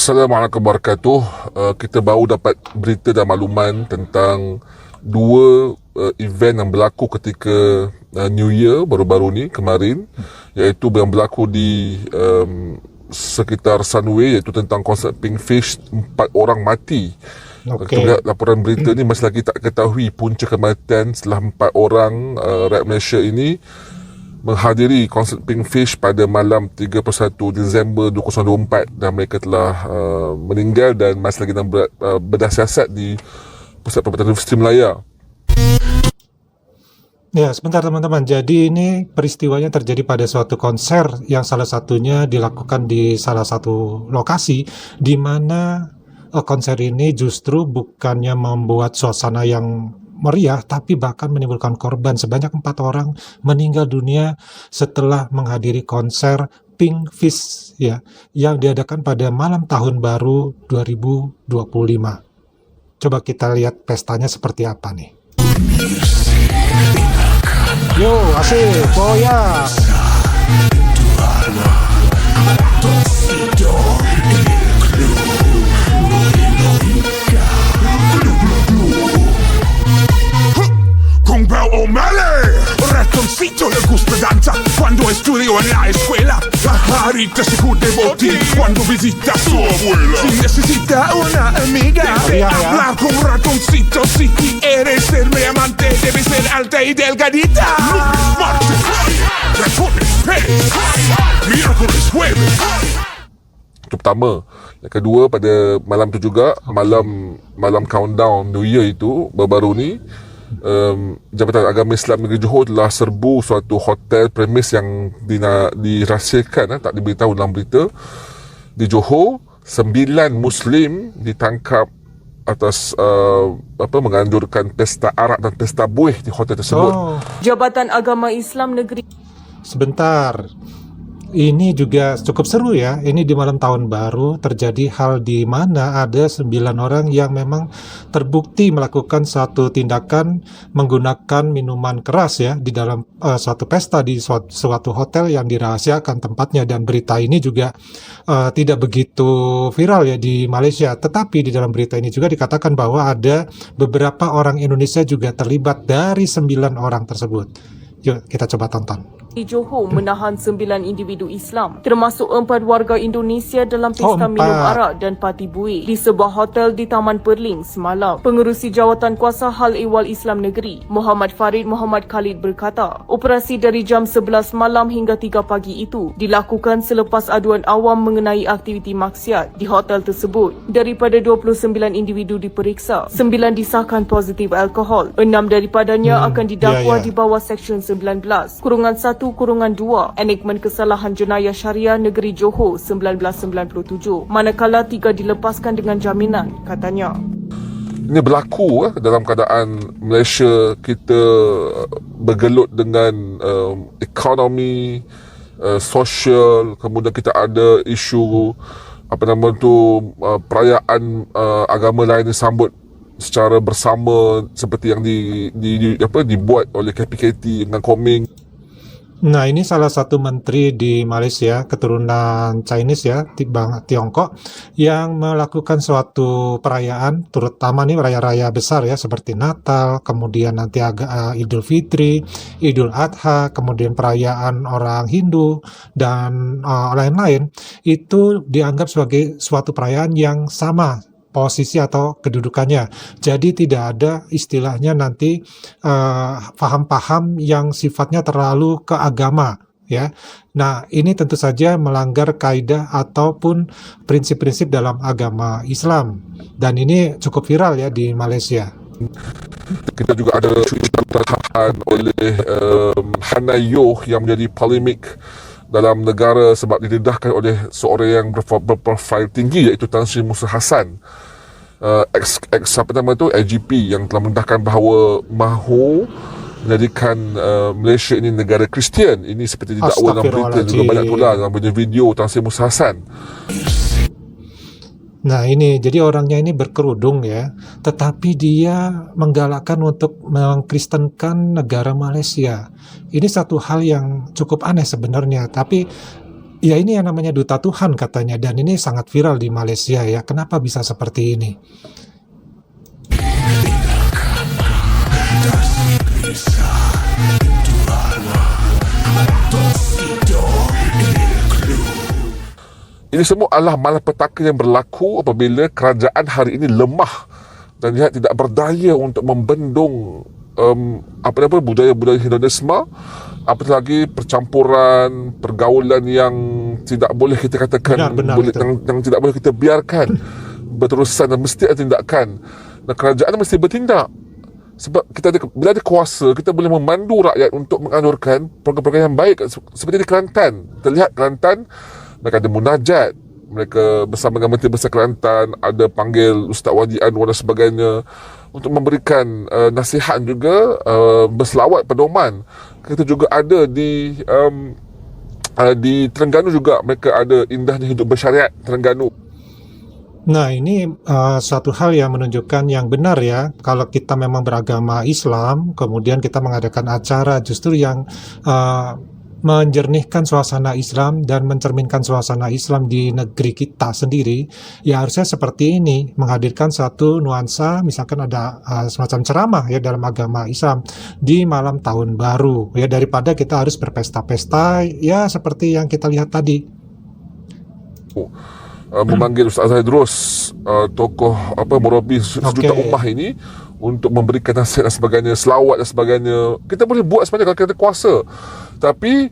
Assalamualaikum warahmatullahi wabarakatuh. Kita baru dapat berita dan makluman tentang dua event yang berlaku ketika New Year baru-baru ni kemarin, iaitu yang berlaku di sekitar Sunway, iaitu tentang konsert Pinkfish. 4 orang mati. Kita lihat laporan berita ni masih lagi tak ketahui punca kematian setelah 4 orang rakyat Malaysia ini menghadiri konsert Pinkfish pada malam 31 Disember 2024 dan mereka telah meninggal dan masih lagi dalam bedah siasat di Pusat Perubatan Universiti Melaya. Ya, sebentar teman-teman. Jadi ini peristiwanya terjadi pada suatu konser yang salah satunya dilakukan di salah satu lokasi di mana konser ini justru bukannya membuat suasana yang meriah, tapi bahkan menimbulkan korban. Sebanyak 4 orang meninggal dunia setelah menghadiri konser Pinkfish ya, yang diadakan pada malam tahun baru 2025. Coba kita lihat pestanya seperti apa nih. Yo, asik, goyang. O'Malley, ratoncito le gusta danza cuando estudió en la escuela. Pajarita se curte botín cuando visita a su abuela. Si necesita una amiga, hablar con ratoncito. Si quieres ser mi amante, debe ser alta y delgadita. Lunes, martes, ratones, pez, miércoles, jueves. Itu pertama. Yang kedua, pada malam tu juga, malam countdown New Year itu baru-baru ni, Jabatan Agama Islam Negeri Johor telah serbu suatu hotel premis yang dirahsiakan, tak diberitahu dalam berita. Di Johor, 9 Muslim ditangkap atas menganjurkan pesta arak dan pesta buih di hotel tersebut. Jabatan Agama Islam Negeri. Sebentar. Ini juga cukup seru ya. Ini di malam tahun baru terjadi hal di mana ada 9 orang yang memang terbukti melakukan suatu tindakan menggunakan minuman keras ya di dalam suatu pesta di suatu hotel yang dirahasiakan tempatnya, dan berita ini juga tidak begitu viral ya di Malaysia. Tetapi di dalam berita ini juga dikatakan bahwa ada beberapa orang Indonesia juga terlibat dari 9 orang tersebut. Yuk kita coba tonton. Di Johor menahan 9 individu Islam, termasuk 4 warga Indonesia dalam pesta minum arak dan parti buih di sebuah hotel di Taman Perling semalam. Pengerusi Jawatan Kuasa Hal Ehwal Islam Negeri, Muhammad Farid Muhammad Khalid berkata, operasi dari jam 11 malam hingga 3 pagi itu dilakukan selepas aduan awam mengenai aktiviti maksiat di hotel tersebut. Daripada 29 individu diperiksa, 9 disahkan positif alkohol. 6 daripadanya akan didakwa di bawah Seksyen 19, -1/2, Enakmen Kesalahan Jenayah Syariah Negeri Johor 1997, manakala 3 dilepaskan dengan jaminan, katanya. Ini berlaku dalam keadaan Malaysia kita bergelut dengan ekonomi, sosial, kemudian kita ada isu perayaan agama lain disambut secara bersama seperti yang dibuat oleh KPKT dengan Koming. Nah, ini salah satu menteri di Malaysia keturunan Chinese ya, Tiongkok, yang melakukan suatu perayaan, terutama nih raya-raya besar ya seperti Natal, kemudian nanti Idul Fitri, Idul Adha, kemudian perayaan orang Hindu dan lain-lain, itu dianggap sebagai suatu perayaan yang sama posisi atau kedudukannya. Jadi tidak ada istilahnya nanti paham-paham yang sifatnya terlalu ke agama ya. Nah, ini tentu saja melanggar kaidah ataupun prinsip-prinsip dalam agama Islam, dan ini cukup viral ya di Malaysia. Kita juga ada isu tertahan oleh Hanayoh yang menjadi polemik dalam negara sebab didedahkan oleh seorang yang berprofil tinggi, iaitu Tan Sri Musa Hassan, IGP, yang telah mendedahkan bahawa mahu menjadikan Malaysia ini negara Kristian. Ini seperti didakwa dalam berita, juga banyak pula dalam video Tan Sri Musa Hassan. Nah ini, jadi orangnya ini berkerudung ya, tetapi dia menggalakkan untuk mengkristenkan negara Malaysia. Ini satu hal yang cukup aneh sebenarnya, tapi Ya ini yang namanya duta Tuhan katanya, dan ini sangat viral di Malaysia ya. Kenapa bisa seperti ini? Ini semua adalah malapetaka yang berlaku apabila kerajaan hari ini lemah dan dia tidak berdaya untuk membendung budaya-budaya hedonisme, apatah lagi percampuran pergaulan yang tidak boleh kita katakan Benar, yang tidak boleh kita biarkan berterusan, dan mesti ada tindakan, dan kerajaan mesti bertindak. Sebab bila ada kuasa, kita boleh memandu rakyat untuk menganjurkan program-program yang baik. Seperti di Kelantan, terlihat Kelantan mereka ada munajat, mereka bersama dengan Menteri Besar Kelantan ada panggil Ustaz Wadi Anwar dan sebagainya untuk memberikan nasihat juga, berselawat pedoman. Kita juga ada di Terengganu juga, mereka ada indahnya hidup bersyariat Terengganu. Nah ini suatu hal yang menunjukkan yang benar ya, kalau kita memang beragama Islam, kemudian kita mengadakan acara justru yang menjernihkan suasana Islam dan mencerminkan suasana Islam di negeri kita sendiri, ya harusnya seperti ini, menghadirkan satu nuansa, misalkan ada semacam ceramah ya dalam agama Islam di malam tahun baru ya, daripada kita harus berpesta-pesta ya seperti yang kita lihat tadi. Memanggil Ustaz Zaidrus, tokoh murabi sejuta ummah ini, untuk memberikan nasihat dan sebagainya, selawat dan sebagainya. Kita boleh buat sebenarnya kalau kita kuasa. Tapi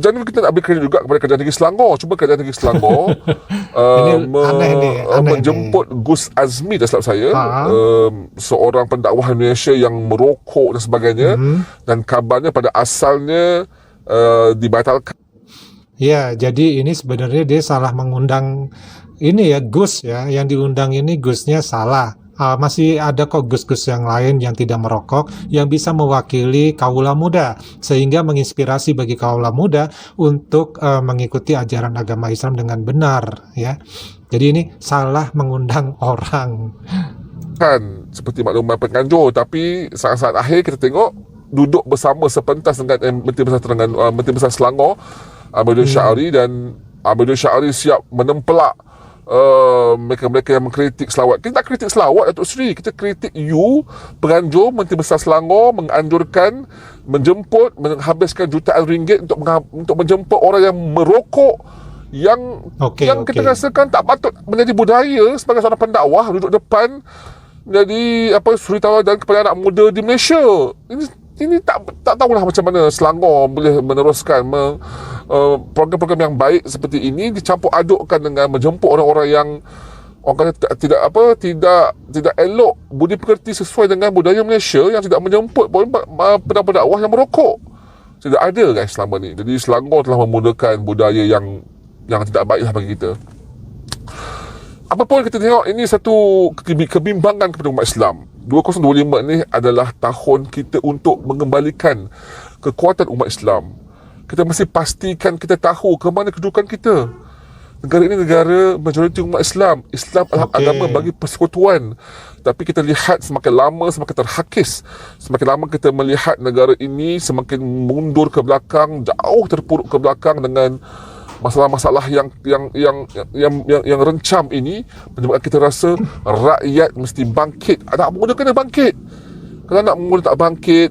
jangan kita nak beri kredit juga kepada Kerajaan Negeri Selangor. Cuba Kerajaan Negeri Selangor aneh menjemput Gus Azmi, tak silap saya, seorang pendakwah Indonesia yang merokok dan sebagainya, dan kabarnya pada asalnya dibatalkan. Ya, jadi ini sebenarnya dia salah mengundang ini ya, Gus ya, yang diundang ini Gusnya salah. Masih ada kok Gus-Gus yang lain yang tidak merokok yang bisa mewakili kaula muda, sehingga menginspirasi bagi kaula muda untuk mengikuti ajaran agama Islam dengan benar ya. Jadi ini salah mengundang orang. Kan seperti maklumat penganjur, tapi saat-saat akhir kita tengok duduk bersama sepentas dengan Menteri Besar Terengganu, Menteri Besar Selangor, Abidul Syari, dan Abidul Syari siap menempelak mereka-mereka yang mengkritik selawat. Kita tak kritik selawat, Datuk Seri. Kita kritik you, penganjur Menteri Besar Selangor, menganjurkan, menjemput, menghabiskan jutaan ringgit untuk menjemput orang yang merokok, yang kita rasakan tak patut menjadi budaya sebagai seorang pendakwah duduk depan menjadi suri tauladan kepada anak muda di Malaysia. Ini tak tahulah macam mana Selangor boleh meneruskan program-program yang baik seperti ini dicampur adukkan dengan menjemput orang-orang yang orang kata tidak elok budi pekerti sesuai dengan budaya Malaysia, yang tidak menjemput pendakwah yang merokok. Tidak ada guys selama ni. Jadi Selangor telah memudahkan budaya yang tidak baiklah bagi kita. Apapun kita tengok, ini satu kebimbangan kepada umat Islam. 2025 ni adalah tahun kita untuk mengembalikan kekuatan umat Islam. Kita mesti pastikan kita tahu ke mana kedudukan kita. Negara ini negara majoriti umat Islam. Islam adalah agama bagi persekutuan. Tapi kita lihat semakin lama semakin terhakis. Semakin lama kita melihat negara ini semakin mundur ke belakang, jauh terpuruk ke belakang dengan masalah-masalah yang rencam ini, menyebabkan kita rasa rakyat mesti bangkit. Anak muda kena bangkit. Kalau anak muda tak bangkit,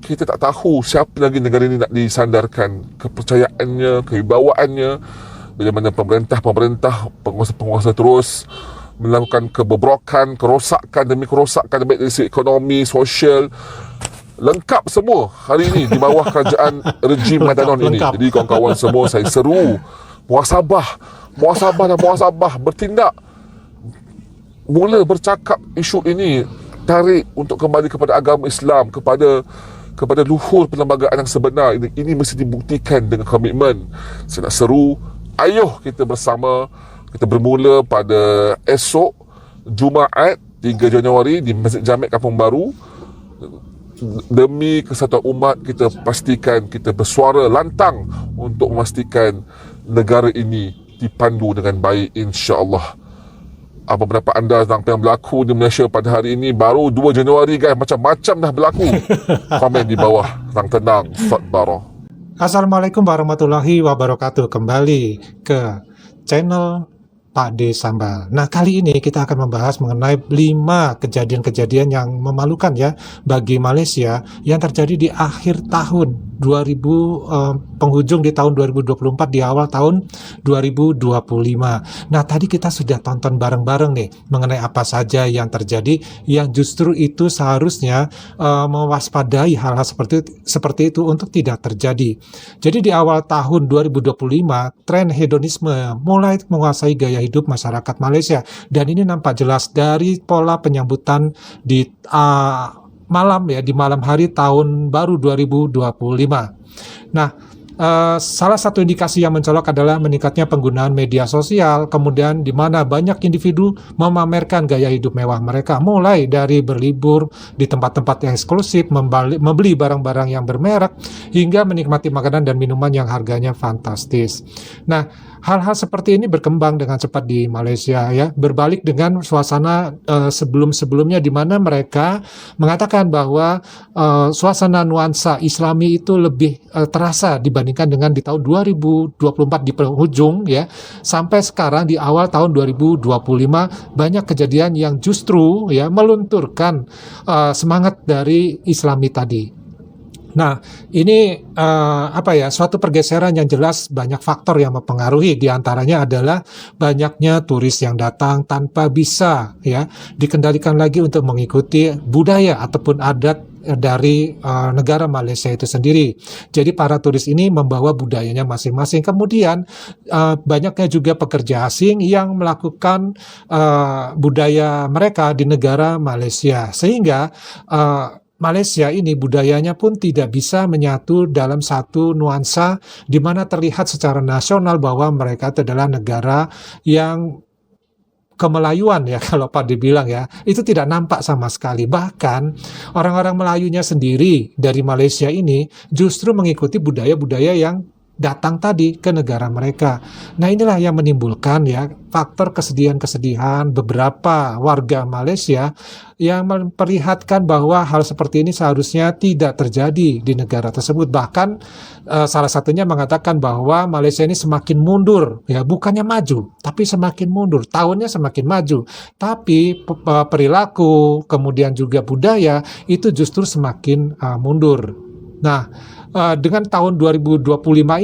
kita tak tahu siapa lagi negara ini nak disandarkan kepercayaannya, kewibawaannya, bila mana pemerintah, penguasa-penguasa terus melakukan kebobrokan, kerosakan demi kerosakan, baik dari segi ekonomi, sosial, lengkap semua hari ini di bawah kerajaan rejim Madanon ini. Jadi kawan-kawan semua, saya seru muhasabah dan muhasabah, bertindak, mula bercakap isu ini, tarik untuk kembali kepada agama Islam, kepada luhur perlembagaan yang sebenar. Ini mesti dibuktikan dengan komitmen. Saya nak seru, ayuh kita bersama, kita bermula pada esok Jumaat 3 Januari di Masjid Jamek Kampung Baru. Demi kesatuan umat, kita pastikan kita bersuara lantang untuk memastikan negara ini dipandu dengan baik, insya-Allah. Apa pendapat anda tentang apa yang berlaku di Malaysia pada hari ini? Baru 2 Januari guys, macam-macam dah berlaku. Komen di bawah, tenang, Ustaz Bara. Assalamualaikum warahmatullahi wabarakatuh. Kembali ke channel Pak D Sambal. Nah, kali ini kita akan membahas mengenai 5 kejadian-kejadian yang memalukan ya bagi Malaysia yang terjadi di akhir tahun 2000, penghujung di tahun 2024, di awal tahun 2025. Nah, tadi kita sudah tonton bareng-bareng nih mengenai apa saja yang terjadi yang justru itu seharusnya mewaspadai hal-hal seperti itu untuk tidak terjadi. Jadi di awal tahun 2025, tren hedonisme mulai menguasai gaya hidup masyarakat Malaysia, dan ini nampak jelas dari pola penyambutan di di malam hari tahun baru 2025. Nah, salah satu indikasi yang mencolok adalah meningkatnya penggunaan media sosial, kemudian di mana banyak individu memamerkan gaya hidup mewah mereka, mulai dari berlibur di tempat-tempat yang eksklusif, membeli barang-barang yang bermerek, hingga menikmati makanan dan minuman yang harganya fantastis. Nah, hal-hal seperti ini berkembang dengan cepat di Malaysia ya, berbalik dengan suasana sebelum-sebelumnya di mana mereka mengatakan bahwa suasana nuansa Islami itu lebih terasa dibandingkan dengan di tahun 2024 di penghujung ya, sampai sekarang di awal tahun 2025 banyak kejadian yang justru ya melunturkan semangat dari Islami tadi. Nah, ini suatu pergeseran yang jelas banyak faktor yang mempengaruhi. Di antaranya adalah banyaknya turis yang datang tanpa bisa ya dikendalikan lagi untuk mengikuti budaya ataupun adat dari negara Malaysia itu sendiri. Jadi para turis ini membawa budayanya masing-masing. Kemudian banyaknya juga pekerja asing yang melakukan budaya mereka di negara Malaysia, sehingga Malaysia ini budayanya pun tidak bisa menyatu dalam satu nuansa di mana terlihat secara nasional bahwa mereka adalah negara yang kemelayuan ya, kalau Pak dibilang ya, itu tidak nampak sama sekali. Bahkan orang-orang Melayunya sendiri dari Malaysia ini justru mengikuti budaya-budaya yang datang tadi ke negara mereka. Nah, inilah yang menimbulkan ya faktor kesedihan-kesedihan beberapa warga Malaysia yang memperlihatkan bahwa hal seperti ini seharusnya tidak terjadi di negara tersebut. Bahkan salah satunya mengatakan bahwa Malaysia ini semakin mundur ya, bukannya maju tapi semakin mundur. Tahunnya semakin maju tapi perilaku kemudian juga budaya itu justru semakin mundur. Nah, dengan tahun 2025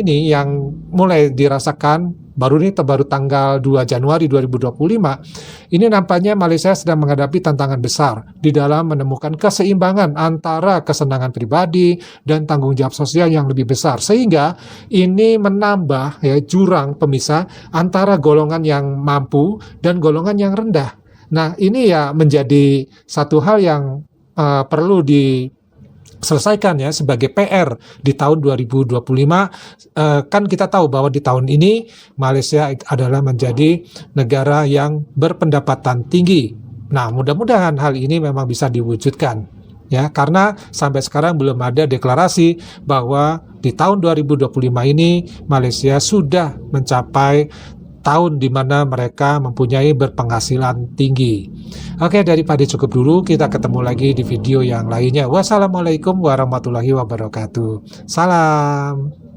ini yang mulai dirasakan baru tanggal 2 Januari 2025, ini nampaknya Malaysia sedang menghadapi tantangan besar di dalam menemukan keseimbangan antara kesenangan pribadi dan tanggung jawab sosial yang lebih besar, sehingga ini menambah ya jurang pemisah antara golongan yang mampu dan golongan yang rendah. Nah, ini ya menjadi satu hal yang perlu diselesaikan ya sebagai PR di tahun 2025. Kan kita tahu bahwa di tahun ini Malaysia adalah menjadi negara yang berpendapatan tinggi. Nah, mudah-mudahan hal ini memang bisa diwujudkan ya, karena sampai sekarang belum ada deklarasi bahwa di tahun 2025 ini Malaysia sudah mencapai tahun di mana mereka mempunyai berpenghasilan tinggi. Oke, daripada cukup dulu, kita ketemu lagi di video yang lainnya. Wassalamualaikum warahmatullahi wabarakatuh. Salam.